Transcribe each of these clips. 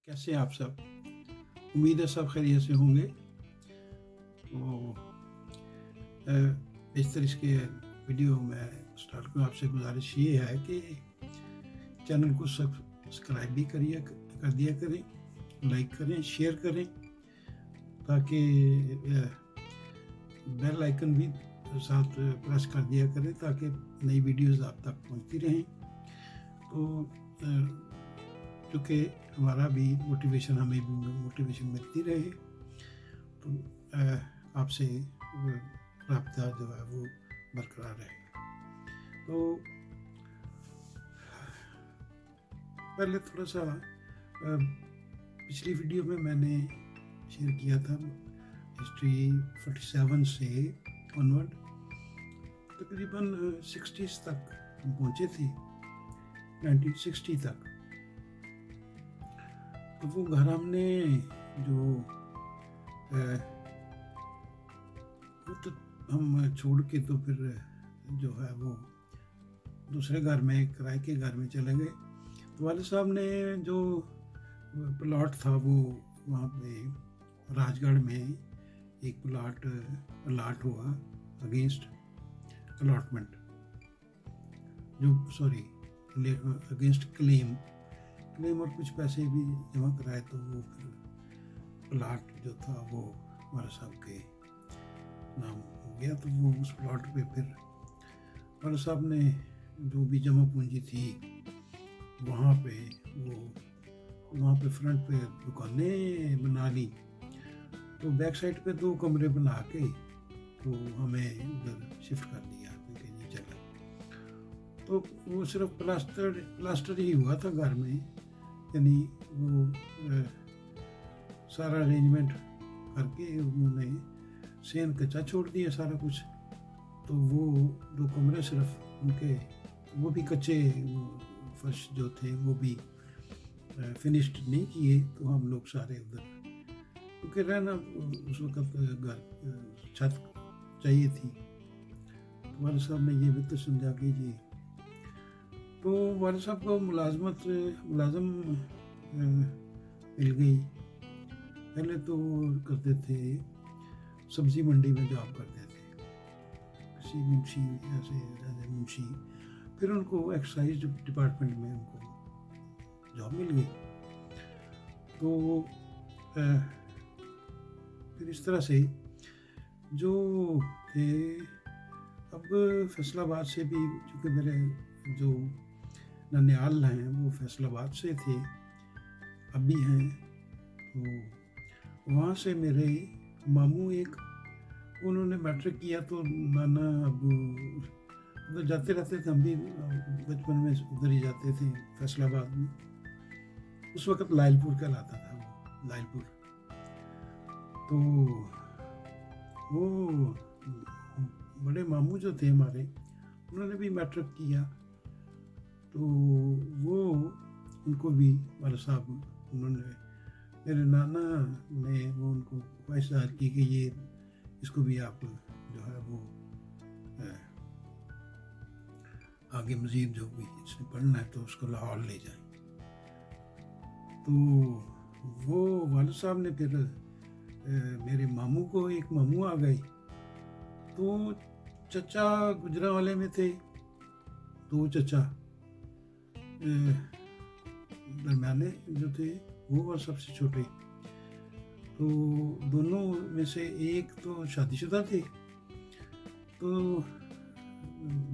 कैसे हैं आप सब? उम्मीद है सब खैरियत से होंगे। तो इस तरह के वीडियो मैं स्टार्ट करूँ, आपसे गुजारिश ये है कि चैनल को सब्सक्राइब भी कर दिया करें, लाइक करें, शेयर करें, ताकि बेल आइकन भी साथ प्रेस कर दिया करें ताकि नई वीडियोस आप तक पहुंचती रहें। तो चूँकि हमारा भी मोटिवेशन, हमें भी मोटिवेशन मिलती रहे, तो आपसे राब्ता जो है वो बरकरार रहे। तो पहले थोड़ा सा पिछली वीडियो में मैंने शेयर किया था हिस्ट्री 47 से ऑनवर्ड तकरीबन 60s तक हम पहुँचे थे, 1960 तक। तो वो घर हमने जो वो तो हम छोड़ के तो फिर जो है वो दूसरे घर में, किराए के घर में चले गए। तो वाले साहब ने जो प्लॉट था वो वहाँ पे राजगढ़ में एक प्लॉट अलाट हुआ अगेंस्ट अलॉटमेंट, अगेंस्ट क्लेम और कुछ पैसे भी जमा कराए। तो वो फिर प्लॉट जो था वो हमारे साहब के नाम हो गया। तो वो उस प्लॉट पे फिर हमारे साहब ने जो भी जमा पूंजी थी वहाँ पे फ्रंट पे दुकानें बना ली। तो बैक साइड पे 2 कमरे बना के तो हमें उधर शिफ्ट कर दिया कि नहीं चला। तो वो सिर्फ प्लास्टर ही हुआ था घर में, यानी वो सारा अरेंजमेंट करके उन्होंने सेन कच्चा छोड़ दिया सारा कुछ। तो वो 2 कमरे सिर्फ उनके, वो भी कच्चे, फर्श जो थे वो भी फिनिश्ड नहीं किए। तो हम लोग सारे उधर, क्योंकि रहना उस वक्त घर छत चाहिए थी। तो वाले साहब ने ये भी तो समझा कीजिए। तो वाले साहब को मुलाजम मिल गई। पहले तो करते थे सब्जी मंडी में जॉब करते थे, किसी मुंशी, ऐसे मुंशी। फिर उनको एक्साइज डिपार्टमेंट में उनको जॉब मिल गई। तो फिर इस तरह से जो थे, अब फैसलाबाद से भी, चूँकि मेरे जो ननिहाल हैं वो फैसलाबाद से थे, अभी हैं। तो वहाँ से मेरे मामू एक, उन्होंने मैट्रिक किया तो नाना अब उधर जाते रहते थे। हम भी बचपन में उधर ही जाते थे फैसलाबाद में। उस वक्त लायलपुर कहलाता था वो, लायलपुर। तो वो बड़े मामू जो थे हमारे, उन्होंने भी मैट्रिक किया। तो वो उनको भी वाला साहब, उन्होंने, मेरे नाना ने वो उनको ख्वाहिश ज़ाहिर की कि ये इसको भी आप जो है वो आगे मज़ीद जो भी इसने पढ़ना है तो उसको लाहौर ले जाए। तो वो वाले साहब ने फिर मेरे मामू को, एक मामू आ गए। तो चचा गुजरांवाले में थे, 2 चचा दरमियाने जो थे वो और सबसे छोटे। तो दोनों में से एक तो शादीशुदा थे। तो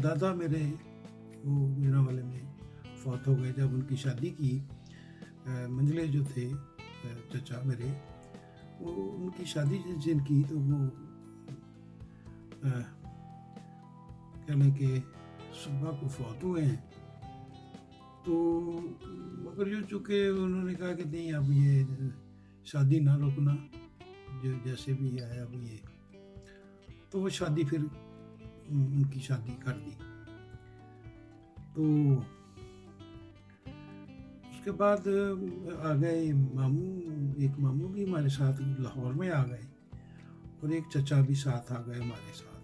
दादा मेरे वो गुजरांवाले में फौत हो गए जब उनकी शादी की। मंझले जो थे चचा मेरे, वो उनकी शादी जिनकी, तो वो कह लें कि सुबह को फौत हुए हैं। तो मगर जो चूँकि उन्होंने कहा कि नहीं, अब ये शादी ना रोकना, जो जैसे भी आया अब ये, तो वो शादी फिर उनकी शादी कर दी। तो उसके बाद आ गए मामू, एक मामू भी हमारे साथ लाहौर में आ गए और एक चचा भी साथ आ गए हमारे साथ।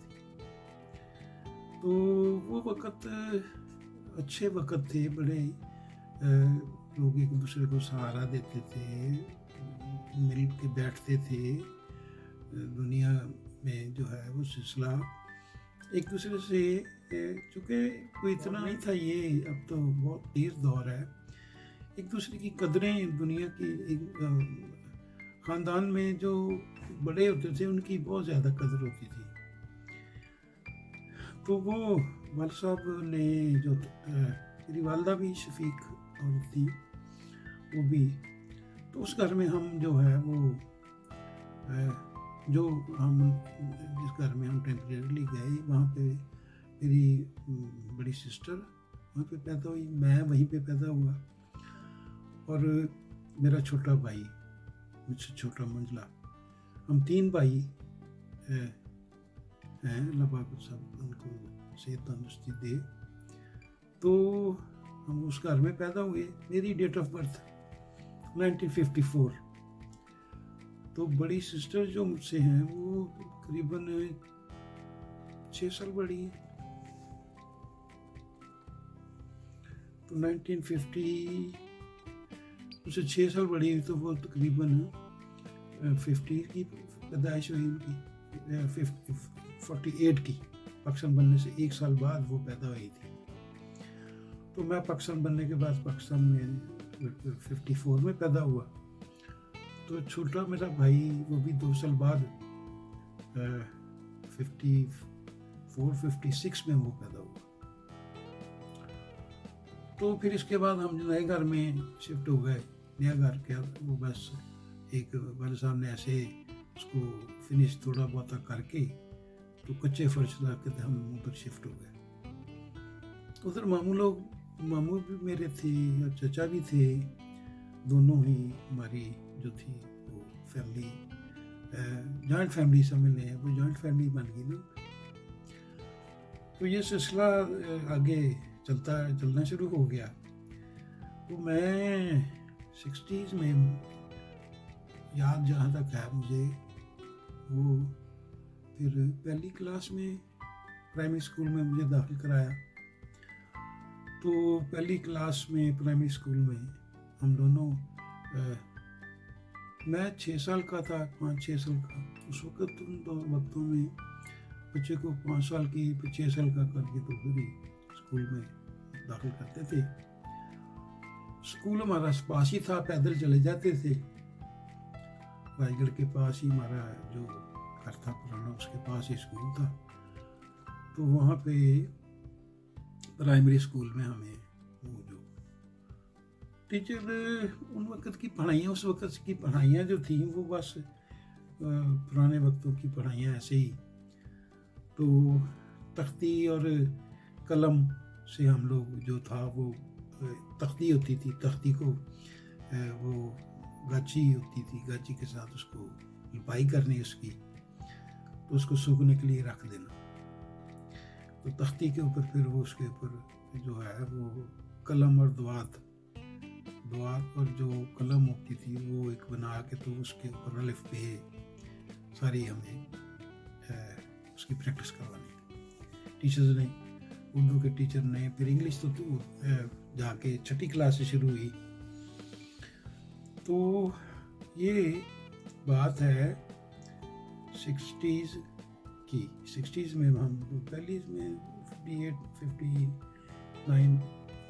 तो वो वक़्त अच्छे वक़्त थे, बड़े लोग एक दूसरे को सहारा देते थे, मिल के बैठते थे। दुनिया में जो है वो सिलसिला एक दूसरे से, चूँकि कोई इतना नहीं था ये, अब तो बहुत तेज़ दौर है, एक दूसरे की कदरें दुनिया की एक ख़ानदान में जो बड़े होते थे उनकी बहुत ज़्यादा कदर होती थी। तो वो वाल साहब ने जो मेरी वालदा भी शफीक औरत थी, वो भी, तो उस घर में हम जो है वो जो हम जिस घर में हम टेम्परेरीली गए, वहाँ पे मेरी बड़ी सिस्टर वहाँ पे पैदा हुई, मैं वहीं पे पैदा हुआ, और मेरा छोटा भाई मुझसे छोटा मंझला, हम 3 भाई हैं। अल्लाह पाक सब उनको सेहत तंदुरुस्ती दे। तो हम उस घर में पैदा हुए। मेरी डेट ऑफ बर्थ 1954। तो बड़ी सिस्टर जो मुझसे हैं वो तकरीबन 6 साल बड़ी है। तो 1950 उससे 6 साल बड़ी हुई, तो वो तकरीबन 50 की पैदाइश हुई उनकी, 48 की। पाकिस्तान बनने से 1 साल बाद वो पैदा हुई थी। तो मैं पाकिस्तान बनने के बाद पाकिस्तान में 54 में पैदा हुआ। तो छोटा मेरा भाई वो भी 2 साल बाद 56 में वो पैदा हुआ। तो फिर इसके बाद हम नए घर में शिफ्ट हो गए। नया घर क्या, वो बस एक वाले साहब ने ऐसे उसको फिनिश थोड़ा बहुत करके, तो कच्चे फर्श रख के हम उधर शिफ्ट हो गए। उधर मामू भी मेरे थे और चचा भी थे, दोनों ही हमारी जो थी वो फैमिली, जॉइंट फैमिली समझ लें, वो जॉइंट फैमिली बन गई ना। तो ये सिलसिला आगे चलना शुरू हो गया। तो मैं 60s में, याद जहाँ तक है मुझे, वो फिर पहली क्लास में प्राइमरी स्कूल में मुझे दाखिल कराया। तो पहली क्लास में प्राइमरी स्कूल में हम दोनों, मैं 6 साल का था, 5-6 साल का। उस वक्त उन दो वक्तों में बच्चे को 5 साल की 6 साल का करके तो फिर ही स्कूल में दाखिल करते थे। स्कूल हमारा पास ही था, पैदल चले जाते थे। राजगढ़ के पास ही हमारा जो घर था पुराना, उसके पास ही स्कूल था। तो वहाँ पे प्राइमरी स्कूल में हमें वो जो टीचर, उन वक्त की पढ़ाइयाँ, उस वक्त की पढ़ाइयाँ जो थी वो बस पुराने वक्तों की पढ़ाइयाँ ऐसे ही। तो तख्ती और कलम से हम लोग जो था वो, तख्ती होती थी, तख्ती को वो गाची होती थी, गाची के साथ उसको लिपाई करनी उसकी, तो उसको सूखने के लिए रख देना। तो तख्ती के ऊपर फिर वो उसके ऊपर जो है वो कलम और दुआत और जो कलम होती थी वो एक बना के, तो उसके ऊपर अलिफ पे सारी हमें उसकी प्रैक्टिस करवानी टीचर्स ने, उर्दू के टीचर ने। फिर इंग्लिश तो जाके 6ठी क्लास से शुरू हुई। तो ये बात है 60s की। 60s में हम पहली में 58-59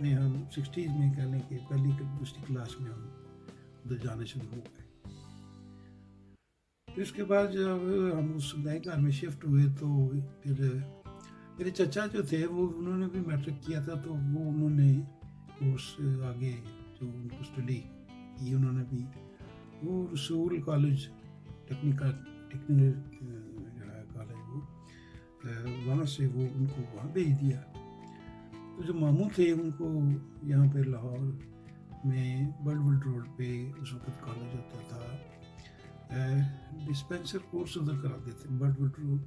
में हम 60s में कह लें कि पहली दूसरी क्लास में हम उधर जाने शुरू हो गए। फिर उसके बाद जब हम उस नए घर में शिफ्ट हुए, तो फिर मेरे चचा जो थे वो, उन्होंने भी मैट्रिक किया था, तो वो उन्होंने कोर्स आगे जो उनको स्टडी की उन्होंने भी, वो रसूल कॉलेज टेक्निकल जो है कॉलेज, वो वहाँ से वो उनको वहाँ भेज दिया। तो जो मामू थे उनको यहाँ पे लाहौर में बर्डवुड रोड पे उस वक्त कॉलेज होता था, डिस्पेंसर कोर्स उधर कराते थे बर्डवुड रोड।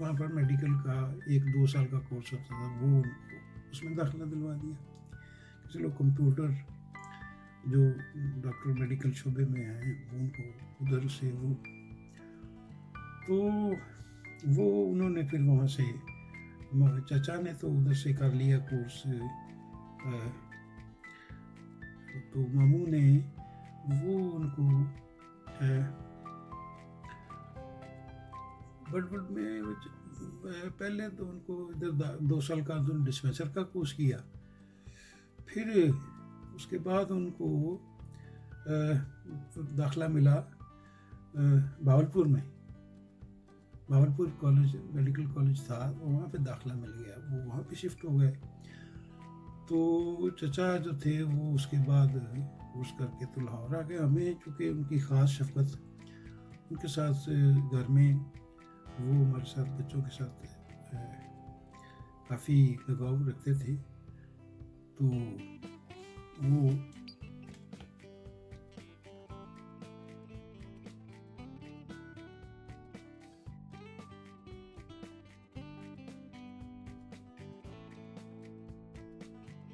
वहाँ पर मेडिकल का 1-2 साल का कोर्स होता था, वो उसमें दाखिला दिलवा दिया। चलो कंप्यूटर जो डॉक्टर मेडिकल शोबे में हैं उनको उधर से वो उन्होंने फिर वहाँ से, चाचा ने तो उधर से कर लिया कोर्स तो मामू ने वो उनको बड़बड़ में पहले तो उनको इधर 2 साल का जो डिस्पेंसर का कोर्स किया, फिर उसके बाद उनको दाखला मिला भावलपुर में। भावलपुर कॉलेज मेडिकल कॉलेज था, वहाँ पे दाखला मिल गया, वो वहाँ पे शिफ्ट हो गए। तो चचा जो थे वो उसके बाद कोर्स करके तो लाहौर आ गए। हमें चूँकि उनकी ख़ास शफ़क़त उनके साथ घर में, वो हमारे साथ बच्चों के साथ काफ़ी लगाव रखते थे, तो वो